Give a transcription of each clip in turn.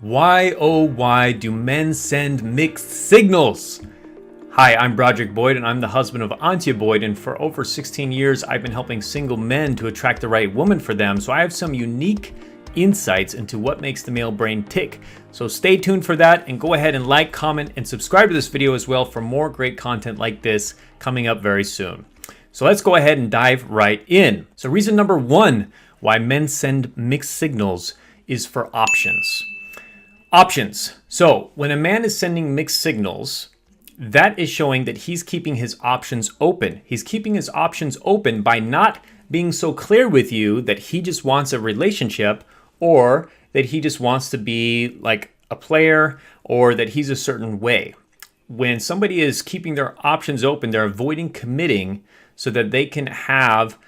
Why, oh why do men send mixed signals? Hi, I'm Broderick Boyd and I'm the husband of Antia Boyd, and for over 16 years I've been helping single men to attract the right woman for them, so I have some unique insights into what makes the male brain tick. So stay tuned for that and go ahead and like, comment, and subscribe to this video as well for more great content like this coming up very soon. So let's go ahead and dive right in. So reason number one why men send mixed signals is for options. Options. So when a man is sending mixed signals, that is showing that he's keeping his options open. He's keeping his options open by not being so clear with you that he just wants a relationship, or that he just wants to be like a player, or that he's a certain way. When somebody is keeping their options open, they're avoiding committing so that they can have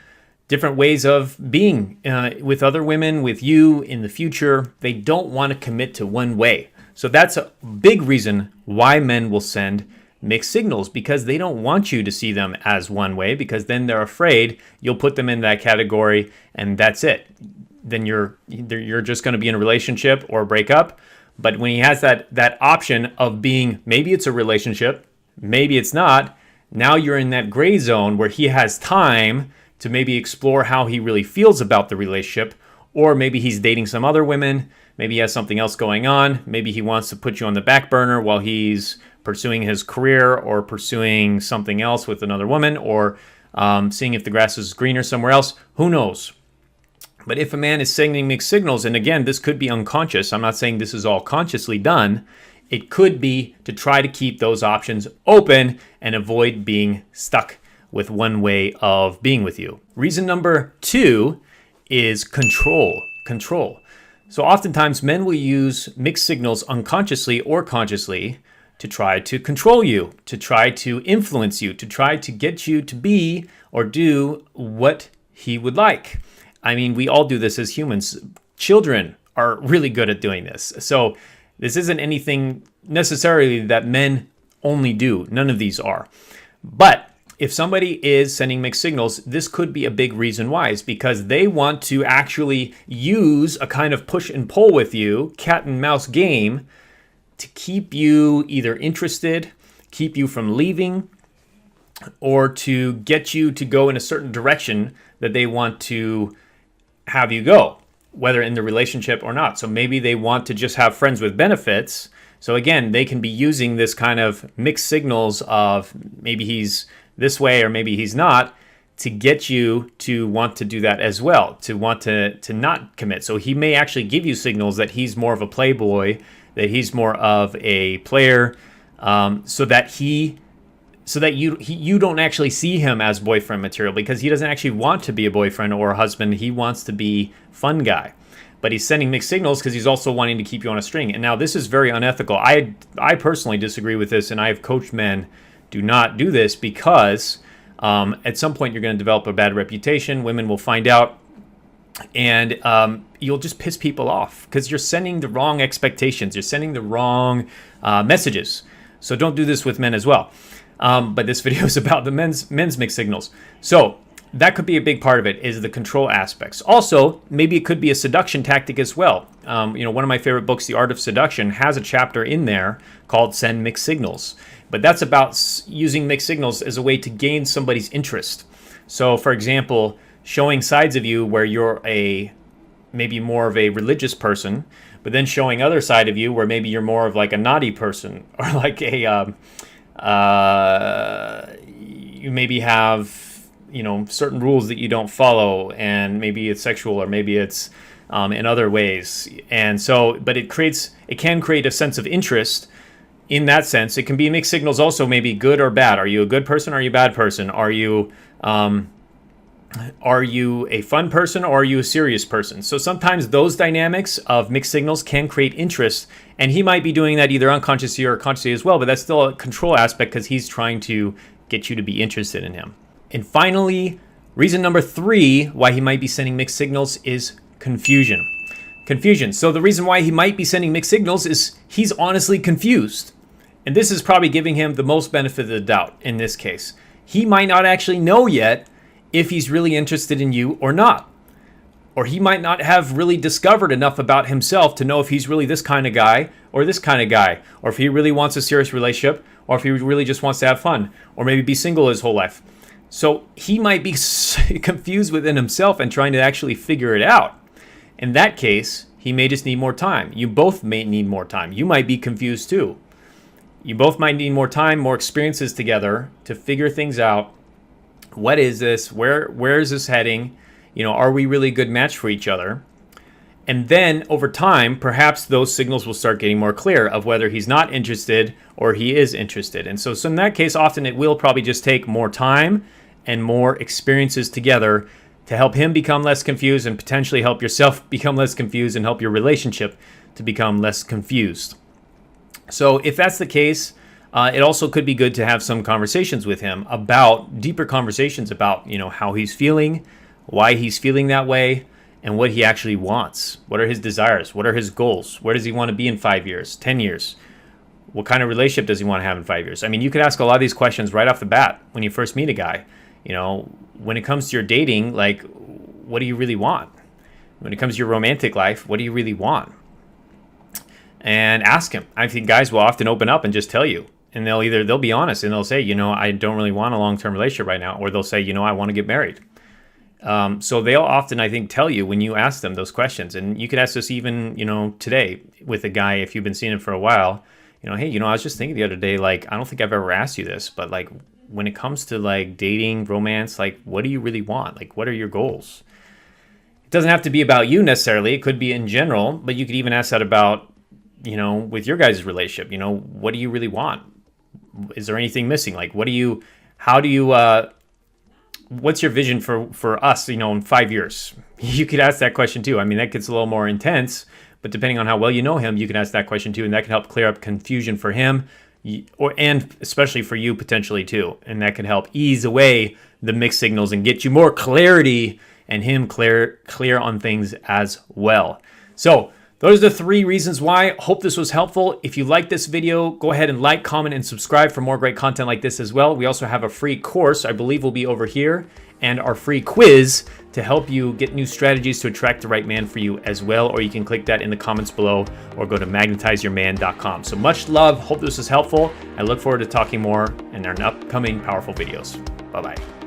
different ways of being with other women, with you in the future. They don't want to commit to one way. So that's a big reason why men will send mixed signals, because they don't want you to see them as one way, because then they're afraid you'll put them in that category and that's it. Then you're just going to be in a relationship or break up. But when he has that option of being, maybe it's a relationship, maybe it's not, now you're in that gray zone where he has time to maybe explore how he really feels about the relationship, or maybe he's dating some other women, maybe he has something else going on, maybe he wants to put you on the back burner while he's pursuing his career or pursuing something else with another woman, or seeing if the grass is greener somewhere else, who knows. But if a man is sending mixed signals, and again, this could be unconscious, I'm not saying this is all consciously done, it could be to try to keep those options open and avoid being stuck with one way of being with you. Reason number two is control. Control. So oftentimes men will use mixed signals unconsciously or consciously to try to control you, to try to influence you, to try to get you to be or do what he would like. I mean, we all do this as humans. Children are really good at doing this. So this isn't anything necessarily that men only do. None of these are. But if somebody is sending mixed signals, this could be a big reason why. It's because they want to actually use a kind of push and pull with you, cat and mouse game, to keep you either interested, keep you from leaving, or to get you to go in a certain direction that they want to have you go, whether in the relationship or not. So maybe they want to just have friends with benefits. So again, they can be using this kind of mixed signals of maybe he's this way or maybe he's not, to get you to want to do that as well, to want to not commit. So he may actually give you signals that he's more of a playboy, that he's more of a player, so that you don't actually see him as boyfriend material, because he doesn't actually want to be a boyfriend or a husband. He wants to be fun guy. But he's sending mixed signals because he's also wanting to keep you on a string. And now this is very unethical. I personally disagree with this, and I have coached men do not do this, because at some point you're going to develop a bad reputation. Women will find out, and you'll just piss people off because you're sending the wrong expectations. You're sending the wrong messages. So don't do this with men as well. But this video is about the men's mixed signals. So that could be a big part of it, is the control aspects. Also, maybe it could be a seduction tactic as well. One of my favorite books, The Art of Seduction, has a chapter in there called Send Mixed Signals. But that's about using mixed signals as a way to gain somebody's interest. So, for example, showing sides of you where you're maybe more of a religious person, but then showing other side of you where maybe you're more of like a naughty person, or like you maybe have certain rules that you don't follow, and maybe it's sexual, or maybe it's in other ways. And so, but it can create a sense of interest. In that sense, it can be mixed signals also, maybe good or bad. Are you a good person? Are you a bad person? Are you a fun person, or are you a serious person? So sometimes those dynamics of mixed signals can create interest, and he might be doing that either unconsciously or consciously as well, but that's still a control aspect because he's trying to get you to be interested in him. And finally, reason number three why he might be sending mixed signals is confusion. Confusion. So the reason why he might be sending mixed signals is he's honestly confused. And this is probably giving him the most benefit of the doubt in this case. He might not actually know yet if he's really interested in you or not. Or he might not have really discovered enough about himself to know if he's really this kind of guy or this kind of guy, or if he really wants a serious relationship, or if he really just wants to have fun, or maybe be single his whole life. So he might be confused within himself and trying to actually figure it out. In that case, he may just need more time. You both may need more time. You might be confused too. You both might need more time, more experiences together to figure things out. What is this? Where is this heading? Are we really a good match for each other? And then over time, perhaps those signals will start getting more clear of whether he's not interested or he is interested. And so in that case, often it will probably just take more time and more experiences together to help him become less confused and potentially help yourself become less confused and help your relationship to become less confused. So if that's the case, it also could be good to have some conversations with him about deeper conversations about, how he's feeling, why he's feeling that way, and what he actually wants. What are his desires? What are his goals? Where does he want to be in 5 years, 10 years? What kind of relationship does he want to have in 5 years? I mean, you could ask a lot of these questions right off the bat when you first meet a guy. When it comes to your dating, like, what do you really want? When it comes to your romantic life, what do you really want? And ask him. I think guys will often open up and just tell you. And they'll be honest and they'll say, I don't really want a long-term relationship right now. Or they'll say, I want to get married. So they'll often, I think, tell you when you ask them those questions. And you could ask this even, today with a guy, if you've been seeing him for a while, hey, I was just thinking the other day, like, I don't think I've ever asked you this, but like, when it comes to like dating, romance, like, what do you really want? Like, what are your goals? It doesn't have to be about you necessarily. It could be in general, but you could even ask that about, with your guys' relationship, what do you really want? Is there anything missing? Like, what's your vision for us, in 5 years? You could ask that question too. I mean, that gets a little more intense, but depending on how well you know him, you can ask that question too, and that can help clear up confusion for him, and especially for you potentially too. And that can help ease away the mixed signals and get you more clarity and him clear on things as well. So those are the 3 reasons why. Hope this was helpful. If you like this video, go ahead and like, comment, and subscribe for more great content like this as well. We also have a free course, I believe will be over here, and our free quiz to help you get new strategies to attract the right man for you as well. Or you can click that in the comments below or go to magnetizeyourman.com. So much love. Hope this was helpful. I look forward to talking more in our upcoming powerful videos. Bye-bye.